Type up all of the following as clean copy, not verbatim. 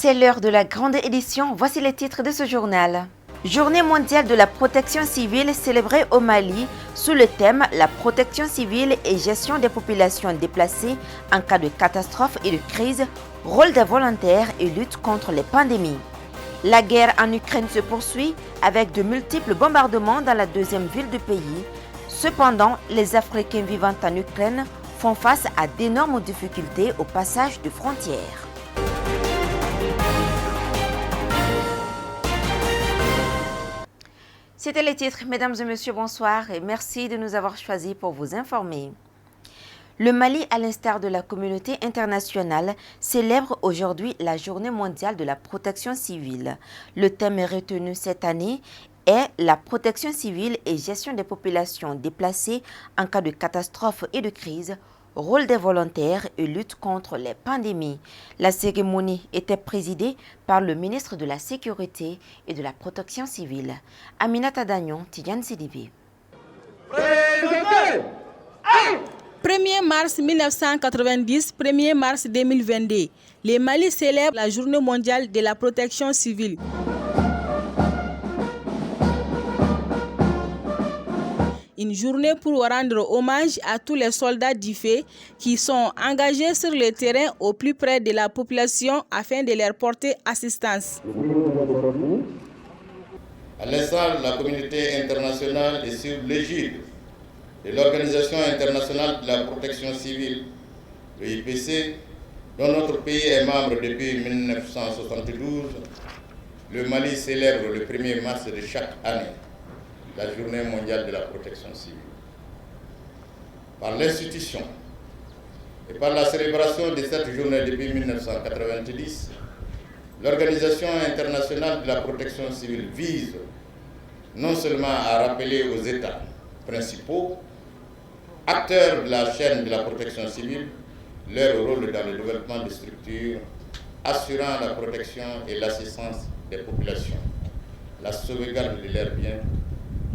C'est l'heure de la grande édition, voici les titres de ce journal. Journée mondiale de la protection civile célébrée au Mali sous le thème « La protection civile et gestion des populations déplacées en cas de catastrophe et de crise, rôle des volontaires et lutte contre les pandémies ». La guerre en Ukraine se poursuit avec de multiples bombardements dans la deuxième ville du pays. Cependant, les Africains vivant en Ukraine font face à d'énormes difficultés au passage de frontières. C'était les titres, mesdames et messieurs, bonsoir et merci de nous avoir choisis pour vous informer. Le Mali, à l'instar de la communauté internationale, célèbre aujourd'hui la Journée mondiale de la protection civile. Le thème retenu cette année est la protection civile et gestion des populations déplacées en cas de catastrophe et de crise, rôle des volontaires et lutte contre les pandémies. La cérémonie était présidée par le ministre de la Sécurité et de la Protection civile, Aminata Dagnon Tidiane Sidibé. 1er mars 1990, 1er mars 2022, le Mali célèbre la Journée mondiale de la protection civile. Une journée pour rendre hommage à tous les soldats du feu qui sont engagés sur le terrain au plus près de la population afin de leur porter assistance. À l'instar de la communauté internationale et sous l'égide de l'Organisation internationale de la protection civile, le IPC, dont notre pays est membre depuis 1972, le Mali célèbre le 1er mars de chaque année la Journée mondiale de la protection civile. Par l'institution et par la célébration de cette journée depuis 1990, l'Organisation internationale de la protection civile vise non seulement à rappeler aux États principaux, acteurs de la chaîne de la protection civile, leur rôle dans le développement des structures assurant la protection et l'assistance des populations, la sauvegarde de leurs biens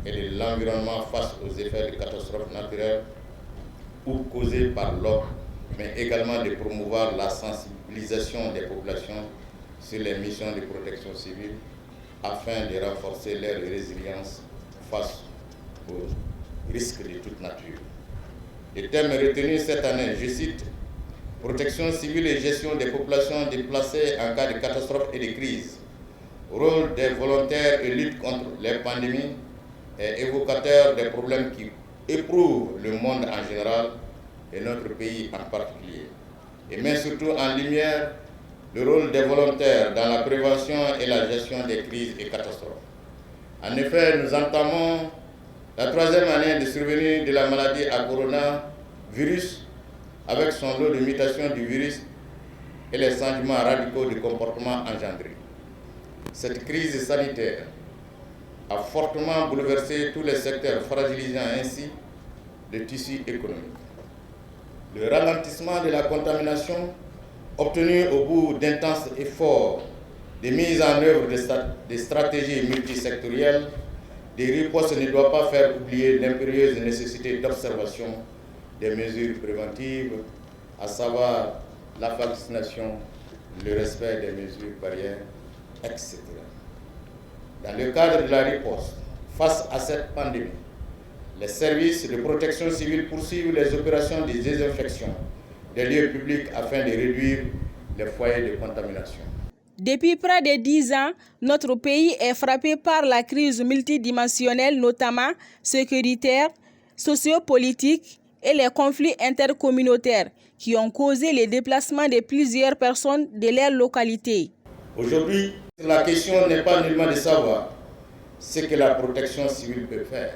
et de l'environnement face aux effets de catastrophes naturelles ou causées par l'homme, mais également de promouvoir la sensibilisation des populations sur les missions de protection civile afin de renforcer leur résilience face aux risques de toute nature. Le thème retenu cette année, je cite, « Protection civile et gestion des populations déplacées en cas de catastrophe et de crise, rôle des volontaires et lutte contre les pandémies » est évocateur des problèmes qui éprouvent le monde en général et notre pays en particulier, et met surtout en lumière le rôle des volontaires dans la prévention et la gestion des crises et catastrophes. En effet, nous entamons la 3e année de survenue de la maladie à coronavirus avec son lot de mutations du virus et les changements radicaux de comportement engendrés. Cette crise sanitaire a fortement bouleversé tous les secteurs, fragilisant ainsi le tissu économique. Le ralentissement de la contamination obtenu au bout d'intenses efforts de mise en œuvre de stratégies multisectorielles, des ripostes ne doit pas faire oublier l'impérieuse nécessité d'observation des mesures préventives, à savoir la vaccination, le respect des mesures barrières, etc. Dans le cadre de la riposte face à cette pandémie, les services de protection civile poursuivent les opérations de désinfection des lieux publics afin de réduire les foyers de contamination. Depuis près de 10 ans, notre pays est frappé par la crise multidimensionnelle, notamment sécuritaire, sociopolitique et les conflits intercommunautaires qui ont causé le déplacement de plusieurs personnes de leur localité. Aujourd'hui, la question n'est pas nullement de savoir ce que la protection civile peut faire,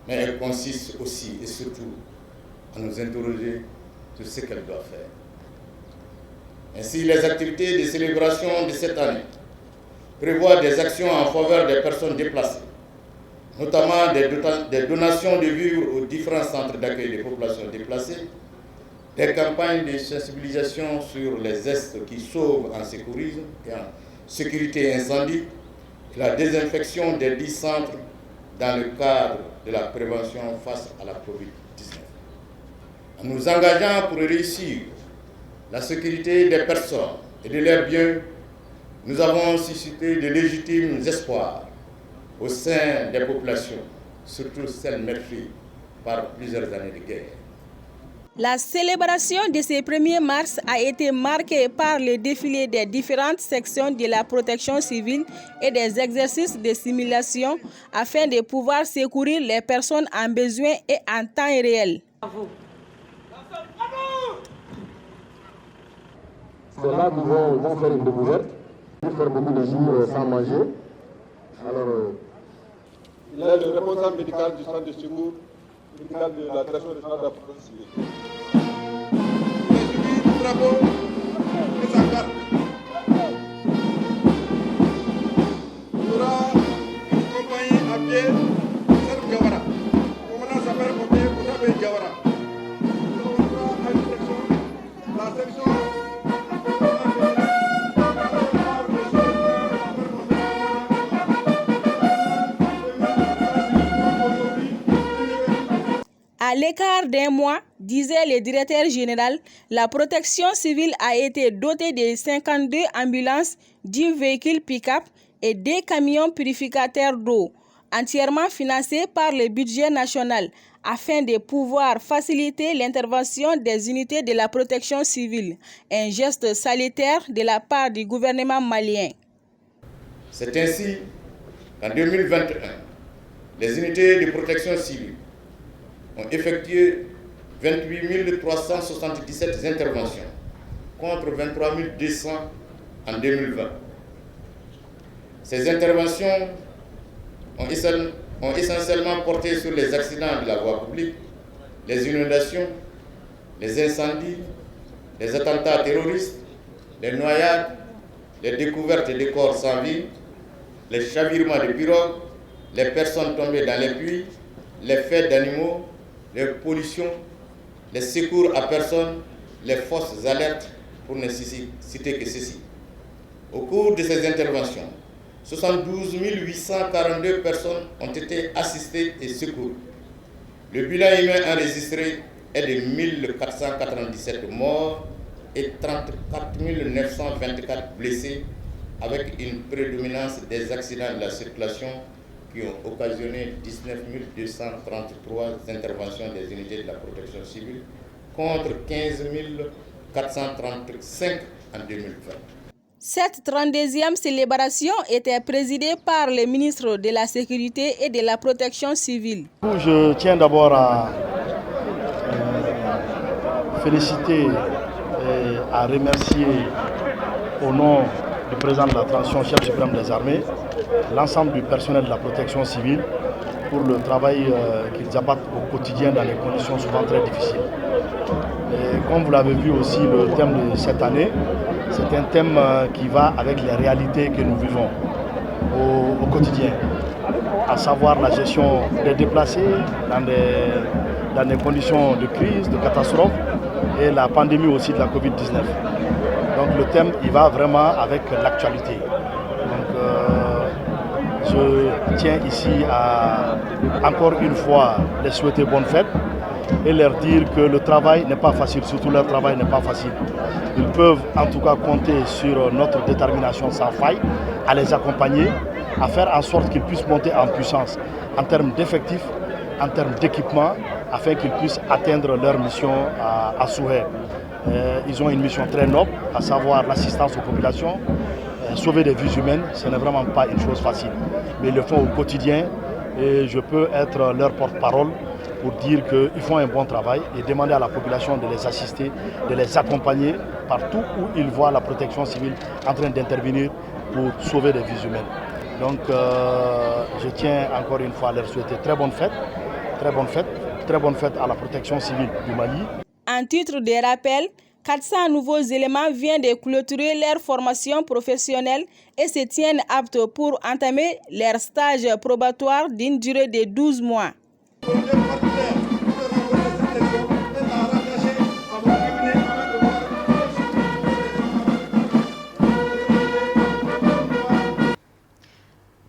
mais elle consiste aussi et surtout à nous interroger sur ce qu'elle doit faire. Ainsi, les activités de célébration de cette année prévoient des actions en faveur des personnes déplacées, notamment des donations de vivres aux différents centres d'accueil des populations déplacées, des campagnes de sensibilisation sur les gestes qui sauvent en sécurisme et en sécurité incendie, et la désinfection des 10 centres dans le cadre de la prévention face à la COVID-19. En nous engageant pour réussir la sécurité des personnes et de leurs biens, nous avons suscité de légitimes espoirs au sein des populations, surtout celles meurtries par plusieurs années de guerre. La célébration de ce 1er mars a été marquée par le défilé des différentes sections de la protection civile et des exercices de simulation afin de pouvoir secourir les personnes en besoin et en temps réel. C'est là qu'ils vont faire une découverte, ils vont faire beaucoup de jours sans manger. Alors, il est le responsable médical du centre de secours médical de la direction régionale de la protection civile. Il a suivi le drapeau de sa carte. Il y aura une compagnie à pied, Serge Diawara. Commandant sapeur-pompier, Koutabé Diawara. Il aura à une section, la section. À l'écart d'un mois, disait le directeur général, la protection civile a été dotée de 52 ambulances, d'un véhicule pick-up et des camions purificateurs d'eau, entièrement financés par le budget national, afin de pouvoir faciliter l'intervention des unités de la protection civile, un geste salutaire de la part du gouvernement malien. C'est ainsi qu'en 2021, les unités de protection civile ont effectué 28 377 interventions contre 23 200 en 2020. Ces interventions ont essentiellement porté sur les accidents de la voie publique, les inondations, les incendies, les attentats terroristes, les noyades, les découvertes de corps sans vie, les chavirements de pirogues, les personnes tombées dans les puits, les faits d'animaux, les pollutions, les secours à personnes, les fausses alertes, pour ne citer que ceci. Au cours de ces interventions, 72 842 personnes ont été assistées et secourues. Le bilan humain enregistré est de 1497 morts et 34 924 blessés, avec une prédominance des accidents de la circulation qui ont occasionné 19 233 interventions des unités de la protection civile contre 15 435 en 2020. Cette 32e célébration était présidée par le ministre de la Sécurité et de la Protection civile. Je tiens d'abord à féliciter et à remercier au nom du président de la transition, chef suprême des armées, l'ensemble du personnel de la protection civile pour le travail qu'ils abattent au quotidien dans des conditions souvent très difficiles. Et comme vous l'avez vu aussi, le thème de cette année, c'est un thème qui va avec les réalités que nous vivons au quotidien, à savoir la gestion des déplacés dans des conditions de crise, de catastrophe et la pandémie aussi de la Covid-19. Donc le thème, il va vraiment avec l'actualité. Je tiens ici à, encore une fois, les souhaiter bonne fête et leur dire que le travail n'est pas facile, surtout leur travail n'est pas facile. Ils peuvent en tout cas compter sur notre détermination sans faille à les accompagner, à faire en sorte qu'ils puissent monter en puissance en termes d'effectifs, en termes d'équipement, afin qu'ils puissent atteindre leur mission à souhait. Ils ont une mission très noble, à savoir l'assistance aux populations. Sauver des vies humaines, ce n'est vraiment pas une chose facile. Mais ils le font au quotidien et je peux être leur porte-parole pour dire qu'ils font un bon travail et demander à la population de les assister, de les accompagner partout où ils voient la protection civile en train d'intervenir pour sauver des vies humaines. Donc je tiens encore une fois à leur souhaiter très bonne fête à la protection civile du Mali. En titre de rappel, 400 nouveaux éléments viennent de clôturer leur formation professionnelle et se tiennent aptes pour entamer leur stage probatoire d'une durée de 12 mois.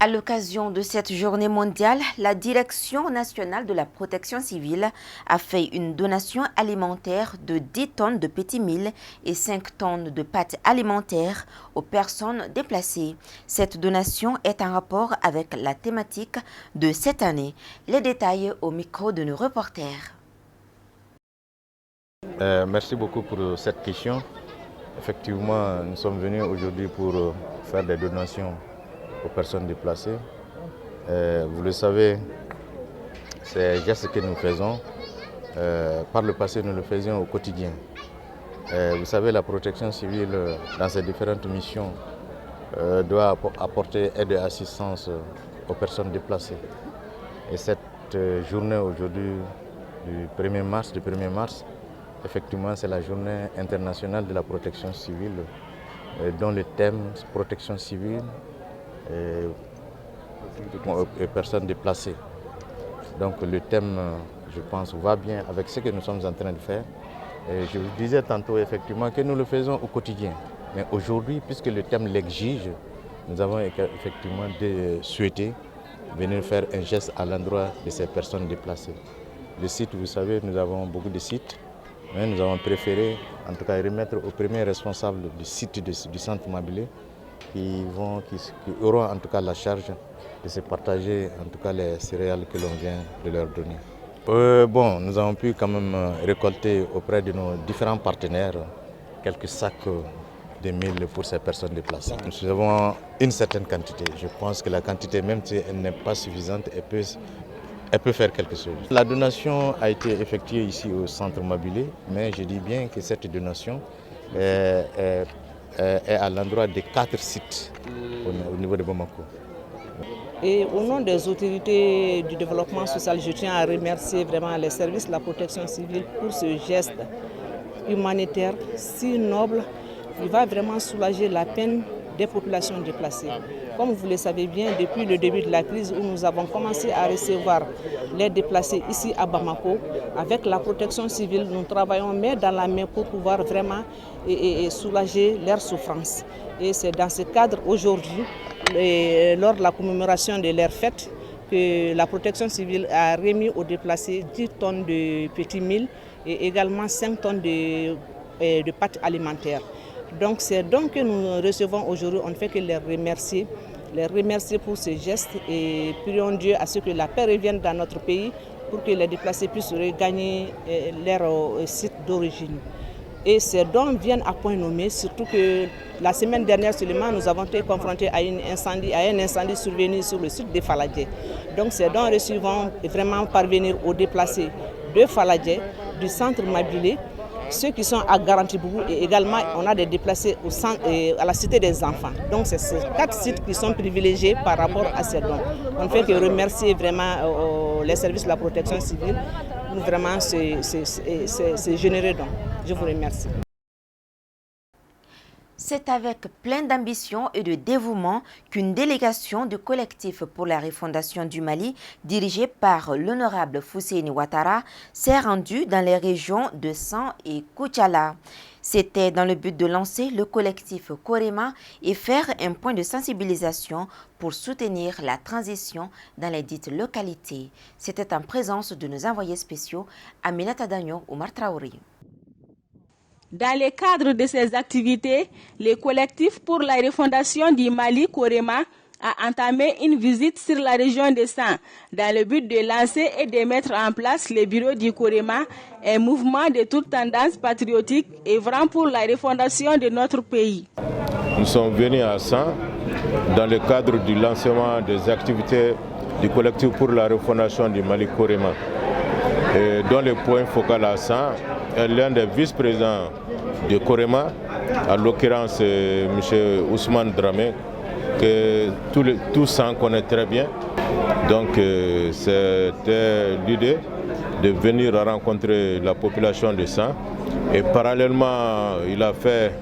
À l'occasion de cette journée mondiale, la Direction nationale de la protection civile a fait une donation alimentaire de 10 tonnes de petits mil et 5 tonnes de pâtes alimentaires aux personnes déplacées. Cette donation est en rapport avec la thématique de cette année. Les détails au micro de nos reporters. Merci beaucoup pour cette question. Effectivement, nous sommes venus aujourd'hui pour faire des donations aux personnes déplacées. Vous le savez, c'est un geste que nous faisons. Par le passé, nous le faisions au quotidien. Vous savez, la protection civile, dans ses différentes missions, doit apporter aide et assistance aux personnes déplacées. Et cette journée aujourd'hui, du 1er mars, effectivement, c'est la journée internationale de la protection civile, dont le thème protection civile et personnes déplacées. Donc le thème, je pense, va bien avec ce que nous sommes en train de faire. Et je vous disais tantôt effectivement que nous le faisons au quotidien. Mais aujourd'hui, puisque le thème l'exige, nous avons effectivement souhaité venir faire un geste à l'endroit de ces personnes déplacées. Le site, vous savez, nous avons beaucoup de sites, mais nous avons préféré en tout cas remettre aux premiers responsables du site du centre Mabilé qui auront en tout cas la charge de se partager en tout cas les céréales que l'on vient de leur donner. Nous avons pu quand même récolter auprès de nos différents partenaires quelques sacs de mil pour ces personnes déplacées. Nous avons une certaine quantité. Je pense que la quantité, même si elle n'est pas suffisante, elle peut faire quelque chose. La donation a été effectuée ici au centre Mabilé, mais je dis bien que cette donation est à l'endroit de 4 sites au niveau de Bamako. Et au nom des autorités du développement social, je tiens à remercier vraiment les services de la protection civile pour ce geste humanitaire si noble. Il va vraiment soulager la peine des populations déplacées. Comme vous le savez bien, depuis le début de la crise où nous avons commencé à recevoir les déplacés ici à Bamako, avec la protection civile, nous travaillons main dans la main pour pouvoir vraiment soulager leurs souffrances. Et c'est dans ce cadre aujourd'hui, lors de la commémoration de leur fête, que la protection civile a remis aux déplacés 10 tonnes de petits mil et également 5 tonnes de pâtes alimentaires. Donc c'est donc que nous recevons aujourd'hui, on ne fait que les remercier pour ce geste et prions Dieu à ce que la paix revienne dans notre pays pour que les déplacés puissent regagner leur site d'origine. Et ces dons viennent à point nommé, surtout que la semaine dernière seulement, nous avons été confrontés à un incendie survenu sur le site de Faladje. Donc ces dons reçus vont vraiment parvenir aux déplacés de Faladje, du centre Mabilé, ceux qui sont à Garantibougou et également on a des déplacés à la Cité des Enfants. Donc c'est ces 4 sites qui sont privilégiés par rapport à ces dons. On ne fait que remercier vraiment les services de la protection civile pour vraiment ces généreux dons. Je vous remercie. C'est avec plein d'ambition et de dévouement qu'une délégation du collectif pour la refondation du Mali, dirigée par l'honorable Fousseini Ouattara, s'est rendue dans les régions de San et Koutiala. C'était dans le but de lancer le collectif Korema et faire un point de sensibilisation pour soutenir la transition dans les dites localités. C'était en présence de nos envoyés spéciaux Aminata Dagno ou Martraouri. Dans le cadre de ces activités, le collectif pour la refondation du Mali, Korema, a entamé une visite sur la région de San, dans le but de lancer et de mettre en place le bureau du Korema, un mouvement de toute tendance patriotique œuvrant pour la refondation de notre pays. Nous sommes venus à San dans le cadre du lancement des activités du collectif pour la refondation du Mali, Korema, dont le point focal à San est l'un des vice-présidents de Korema, en l'occurrence M. Ousmane Dramé, que tout San connaît très bien. Donc c'était l'idée de venir rencontrer la population de San. Et parallèlement, il a fait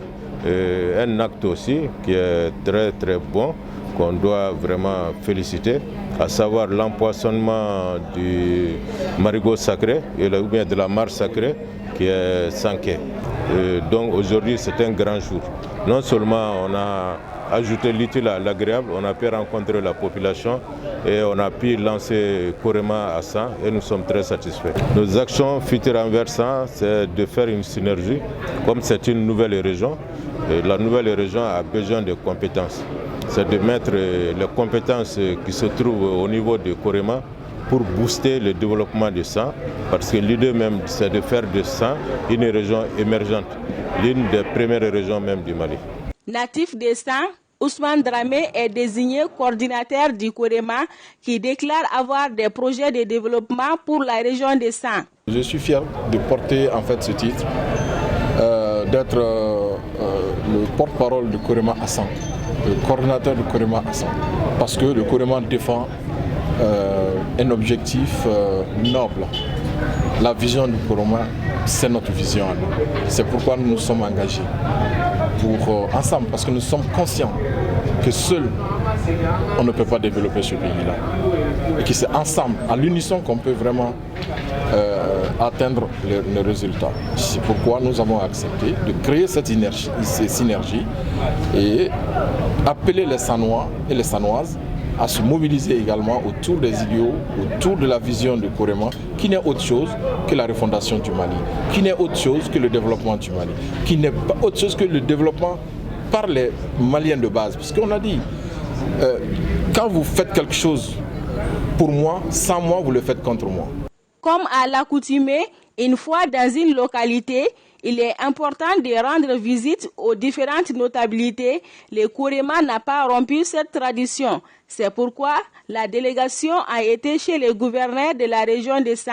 un acte aussi qui est très très bon, qu'on doit vraiment féliciter, à savoir l'empoisonnement du marigot sacré, ou bien de la mare sacrée, qui est Sanké. Donc aujourd'hui c'est un grand jour. Non seulement on a ajouter l'utile à l'agréable, on a pu rencontrer la population et on a pu lancer Korema à 100 et nous sommes très satisfaits. Nos actions futures envers 100, c'est de faire une synergie. Comme c'est une nouvelle région, et la nouvelle région a besoin de compétences. C'est de mettre les compétences qui se trouvent au niveau de Korema pour booster le développement de 100, parce que l'idée même c'est de faire de 100 une région émergente, l'une des premières régions même du Mali. Natif de 100, Ousmane Dramé est désigné coordinateur du Korema qui déclare avoir des projets de développement pour la région de 100. Je suis fier de porter en fait ce titre, d'être le porte-parole du Korema à 100, le coordinateur du Korema à 100, parce que le Korema défend un objectif noble. La vision du Korema, c'est notre vision. C'est pourquoi nous nous sommes engagés ensemble, parce que nous sommes conscients que seul on ne peut pas développer ce pays-là. Et que c'est ensemble, à l'unisson, qu'on peut vraiment atteindre les résultats. C'est pourquoi nous avons accepté de créer cette synergie et appeler les Sanois et les Sanoises à se mobiliser également autour des idéaux, autour de la vision du Korema, qui n'est autre chose que la refondation du Mali, qui n'est autre chose que le développement du Mali, qui n'est pas autre chose que le développement par les Maliens de base. Parce qu'on a dit, quand vous faites quelque chose pour moi, sans moi, vous le faites contre moi. Comme à l'accoutumée, une fois dans une localité, il est important de rendre visite aux différentes notabilités. Le Korema n'a pas rompu cette tradition. C'est pourquoi la délégation a été chez les gouverneurs de la région de 100,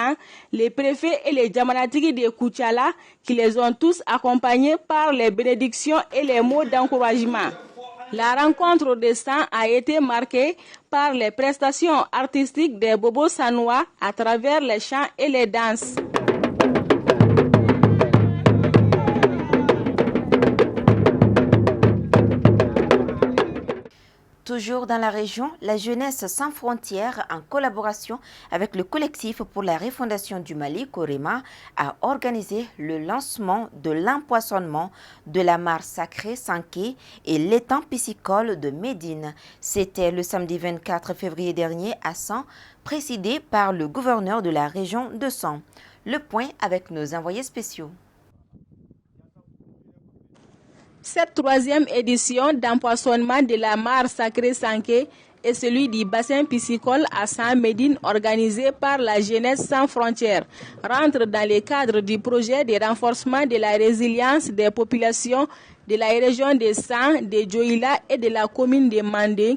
les préfets et les Djamanatigi de Koutiala, qui les ont tous accompagnés par les bénédictions et les mots d'encouragement. La rencontre de 100 a été marquée par les prestations artistiques des Bobos sanois à travers les chants et les danses. Toujours dans la région, la jeunesse sans frontières, en collaboration avec le collectif pour la refondation du Mali, Korema, a organisé le lancement de l'empoisonnement de la mare sacrée Sanké et l'étang piscicole de Médine. C'était le samedi 24 février dernier à 100, présidé par le gouverneur de la région de 100. Le point avec nos envoyés spéciaux. Cette troisième édition d'empoisonnement de la mare sacrée Sanké est celui du bassin piscicole à 100 Médine organisé par la jeunesse sans frontières, rentre dans le cadre du projet de renforcement de la résilience des populations de la région de 100, de Djoïla et de la commune de Mandé,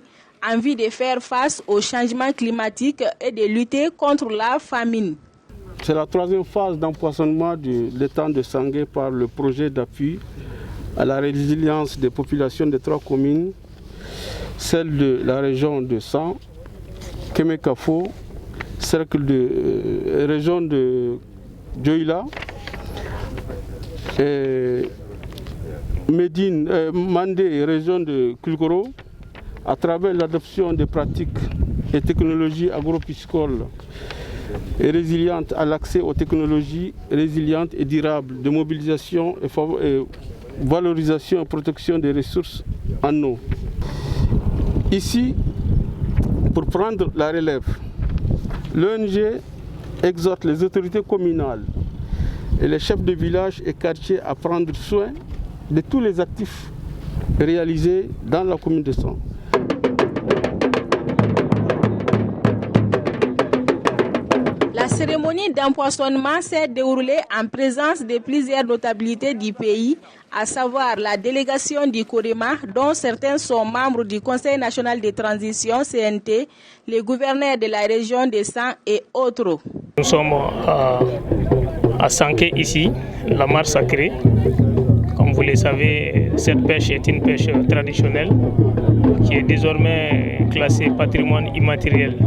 en vue de faire face au changement climatique et de lutter contre la famine. C'est la troisième phase d'empoisonnement de l'étang de Sanké par le projet d'appui à la résilience des populations des trois communes, celle de la région de 100, Kemekafo, cercle de région de Djoïla, Médine, Mandé, région de Kulgoro, à travers l'adoption des pratiques et technologies agropiscicoles et résilientes à l'accès aux technologies résilientes et durables de mobilisation et valorisation et protection des ressources en eau. Ici, pour prendre la relève, l'ONG exhorte les autorités communales et les chefs de village et quartiers à prendre soin de tous les actifs réalisés dans la commune de 100. La cérémonie d'empoisonnement s'est déroulée en présence de plusieurs notabilités du pays, à savoir la délégation du Korema, dont certains sont membres du Conseil national de transition, CNT, les gouverneurs de la région de 100 et autres. Nous sommes à Sanké ici, la mare sacrée. Comme vous le savez, cette pêche est une pêche traditionnelle qui est désormais classée patrimoine immatériel.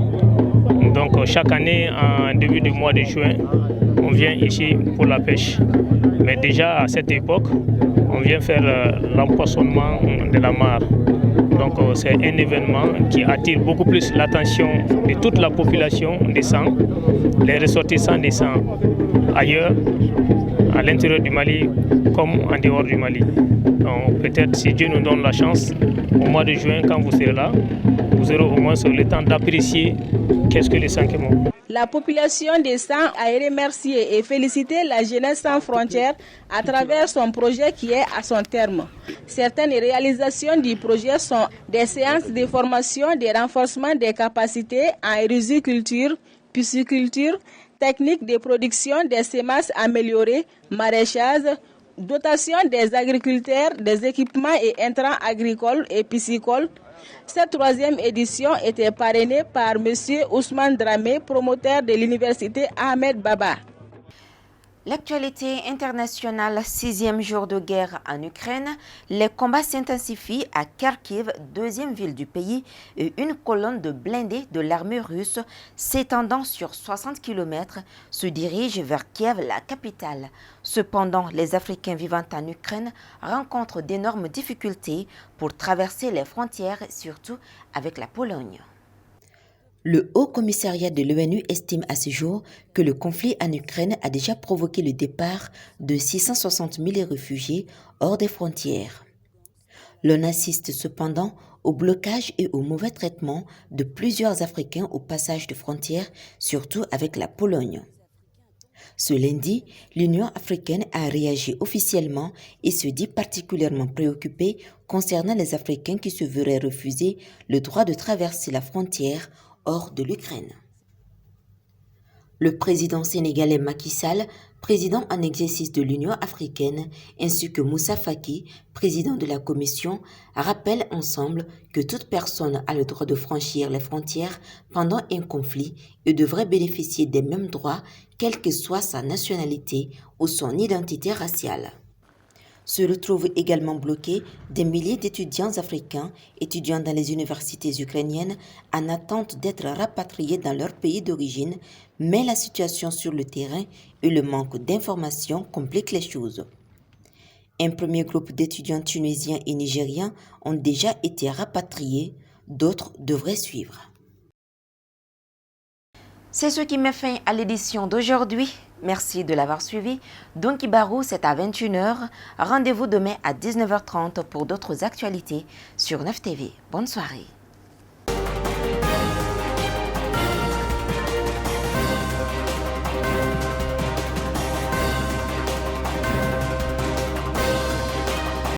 Donc chaque année, en début du mois de juin, on vient ici pour la pêche. Mais déjà à cette époque, on vient faire l'empoisonnement de la mare. Donc c'est un événement qui attire beaucoup plus l'attention de toute la population des 100, les ressortissants des 100 ailleurs, à l'intérieur du Mali comme en dehors du Mali. Donc peut-être si Dieu nous donne la chance, au mois de juin, quand vous serez là, vous aurez au moins le temps d'apprécier qu'est-ce que les Sankemon. La population des Sangs a remercié et félicité la Jeunesse sans frontières à travers son projet qui est à son terme. Certaines réalisations du projet sont des séances de formation, des renforcements des capacités en riziculture, pisciculture, techniques de production des semences améliorées, maraîchage, dotation des agriculteurs, des équipements et intrants agricoles et piscicoles. Cette troisième édition était parrainée par M. Ousmane Dramé, promoteur de l'université Ahmed Baba. L'actualité internationale, 6e jour de guerre en Ukraine, les combats s'intensifient à Kharkiv, deuxième ville du pays, et une colonne de blindés de l'armée russe s'étendant sur 60 km se dirige vers Kiev, la capitale. Cependant, les Africains vivant en Ukraine rencontrent d'énormes difficultés pour traverser les frontières, surtout avec la Pologne. Le Haut Commissariat de l'ONU estime à ce jour que le conflit en Ukraine a déjà provoqué le départ de 660 000 réfugiés hors des frontières. L'on assiste cependant au blocage et au mauvais traitement de plusieurs Africains au passage de frontières, surtout avec la Pologne. Ce lundi, l'Union africaine a réagi officiellement et se dit particulièrement préoccupée concernant les Africains qui se verraient refuser le droit de traverser la frontière hors de l'Ukraine. Le président sénégalais Macky Sall, président en exercice de l'Union africaine, ainsi que Moussa Faki, président de la Commission, rappellent ensemble que toute personne a le droit de franchir les frontières pendant un conflit et devrait bénéficier des mêmes droits, quelle que soit sa nationalité ou son identité raciale. Se retrouvent également bloqués des milliers d'étudiants africains étudiant dans les universités ukrainiennes en attente d'être rapatriés dans leur pays d'origine, mais la situation sur le terrain et le manque d'informations compliquent les choses. Un premier groupe d'étudiants tunisiens et nigériens ont déjà été rapatriés, d'autres devraient suivre. C'est ce qui met fin à l'édition d'aujourd'hui. Merci de l'avoir suivi. Donki Barou, c'est à 21h. Rendez-vous demain à 19h30 pour d'autres actualités sur 9TV. Bonne soirée.